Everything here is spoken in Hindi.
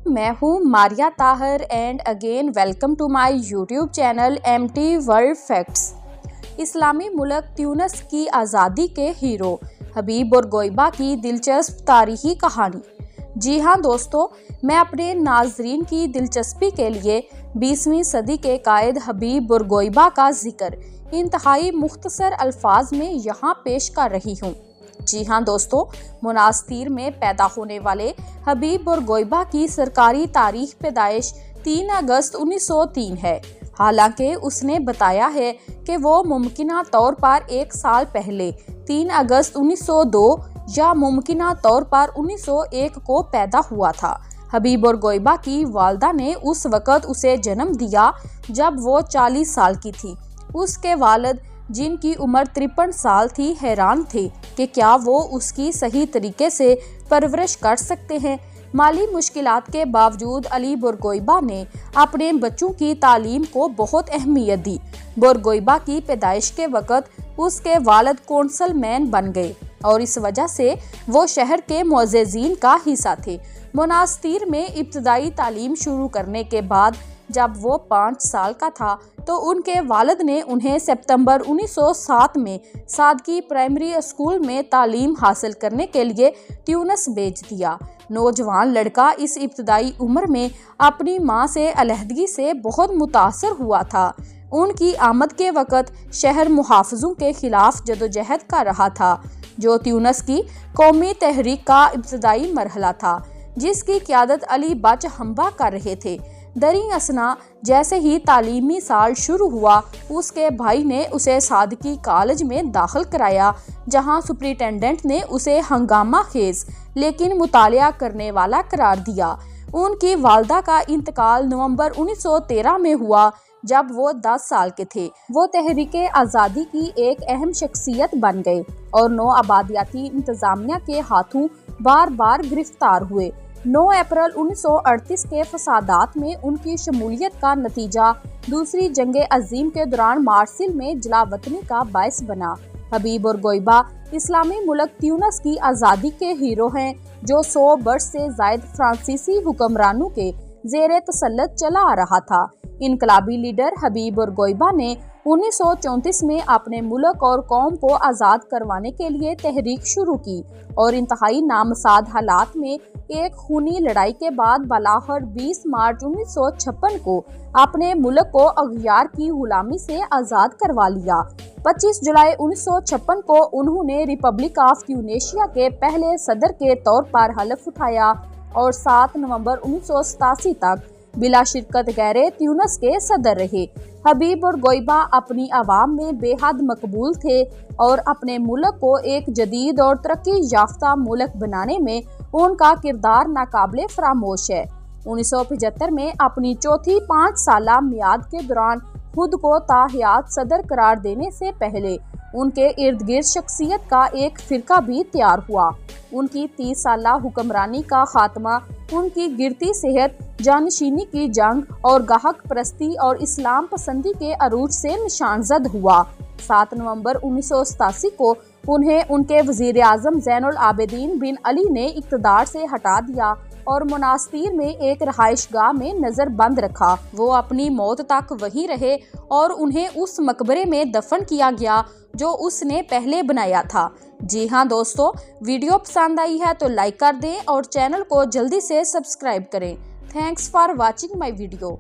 मैं हूँ Maria Tahir and again welcome to my YouTube channel MT world facts. इस्लामी मुल्क ट्यूनिस की आज़ादी के हीरो हबीब बोरगोइबा की दिलचस्प तारीखी कहानी। जी हाँ दोस्तों, मैं अपने नाजरीन की दिलचस्पी के लिए 20वीं सदी के कायद हबीब बोरगोइबा का जिक्र इंतहाई मुख्तसर अल्फाज में यहाँ पेश कर रही हूँ। जी हाँ दोस्तों, मोनास्तिर में पैदा होने वाले हबीब बोरगोइबा की सरकारी तारीख पैदाइश 3 अगस्त 1903 है। हालांकि उसने बताया है कि वो मुमकिना तौर पर 1 साल पहले 3 अगस्त 1902 या मुमकिना तौर पर 1901 को पैदा हुआ था। हबीब बोरगोइबा की वालदा ने उस वक़्त उसे जन्म दिया जब वो 40 साल की थी। उसके वालिद, जिनकी उम्र 53 साल थी, हैरान थे कि क्या वो उसकी सही तरीके से परवरिश कर सकते हैं। माली मुश्किलात के बावजूद अली बोरगोइबा ने अपने बच्चों की तालीम को बहुत अहमियत दी। बोरगोइबा की पैदाइश के वक़्त उसके वालिद कौंसल मैन बन गए और इस वजह से वो शहर के मुअज़्ज़िज़ीन का हिस्सा थे। मोनास्तिर में इब्तदाई तालीम शुरू करने के बाद जब वो 5 साल का था तो उनके वालिद ने उन्हें सितंबर 1907 में सादकी प्राइमरी स्कूल में तालीम हासिल करने के लिए ट्यूनिस भेज दिया। नौजवान लड़का इस इब्तदाई उम्र में अपनी मां से अलहदगी से बहुत मुतासर हुआ था। उनकी आमद के वक़्त शहर मुहाफ़िज़ों के खिलाफ जदोजहद कर रहा था, जो ट्यूनिस की कौमी तहरीक का इब्तदाई मरहला था, जिसकी क़यादत अली बच हम्बा कर रहे थे। दरी असना जैसे ही तालीमी साल शुरू हुआ, उसके भाई ने उसे सादकी कॉलेज में दाखिल कराया, जहां सुपरिटेंडेंट ने उसे हंगामा खेज लेकिन मुतालिया करने वाला करार दिया। उनकी वालदा का इंतकाल नवंबर 1913 में हुआ जब वो 10 साल के थे। वो तहरीके आज़ादी की एक अहम शख्सियत बन गए और नौ आबादियाती इंतजामिया के हाथों बार बार गिरफ्तार हुए। 9 अप्रैल 1938 के फसादात में उनकी शमूलियत का नतीजा दूसरी जंग अजीम के दौरान मार्सिल में जलावतनी का बायस बना। हबीब बोरगोइबा इस्लामी मुल्क ट्यूनिस की आज़ादी के हीरो हैं, जो 100 वर्ष से जायद फ्रांसीसी हुक्मरानों के ज़ेरे तसल्लुत चला आ रहा था। इनकलाबी लीडर हबीब बोरगोइबा ने 1934 में अपने मुल्क और कौम को आज़ाद करवाने के लिए तहरीक शुरू की और इंतहाई नामसाद हालात में एक खूनी लड़ाई के बाद बलाहर 20 मार्च 1956 को अपने मुल्क को अगयार की गुलामी से आज़ाद करवा लिया। 25 जुलाई 1956 को उन्होंने रिपब्लिक ऑफ ट्यूनीशिया के पहले सदर के तौर पर हलफ उठाया और 7 नवंबर 1987 तक बिला शिरकत गैरे ट्यूनिस के सदर रहे। हबीब बोरगोइबा अपनी आवाम में बेहद मकबूल थे और अपने मुल्क को एक जदीद और तरक्की याफ्ता मुल्क बनाने में उनका किरदार नाकाबिले फरामोश है। 1975 में अपनी चौथी 5 साला मियाद के दौरान खुद को ताहयात सदर करार देने से पहले उनके इर्द गिर्द शख्सियत का एक फिरका भी तैयार हुआ। उनकी 30 साला हुक्मरानी का खात्मा उनकी गिरती सेहत, जानशीनी की जंग और गाहक परस्ती और इस्लाम पसंदी के अरूज से निशानजद हुआ। 7 नवंबर 1987 को उन्हें उनके वज़ीर आज़म ज़ैनुल आबिदीन बिन अली ने इक़्तिदार से हटा दिया और मोनास्तिर में एक रहायशगाह में नज़र बंद रखा। वो अपनी मौत तक वहीं रहे और उन्हें उस मकबरे में दफन किया गया जो उसने पहले बनाया था। जी हाँ दोस्तों, वीडियो पसंद आई है तो लाइक कर दें और चैनल को जल्दी से सब्सक्राइब करें। Thanks for watching my video.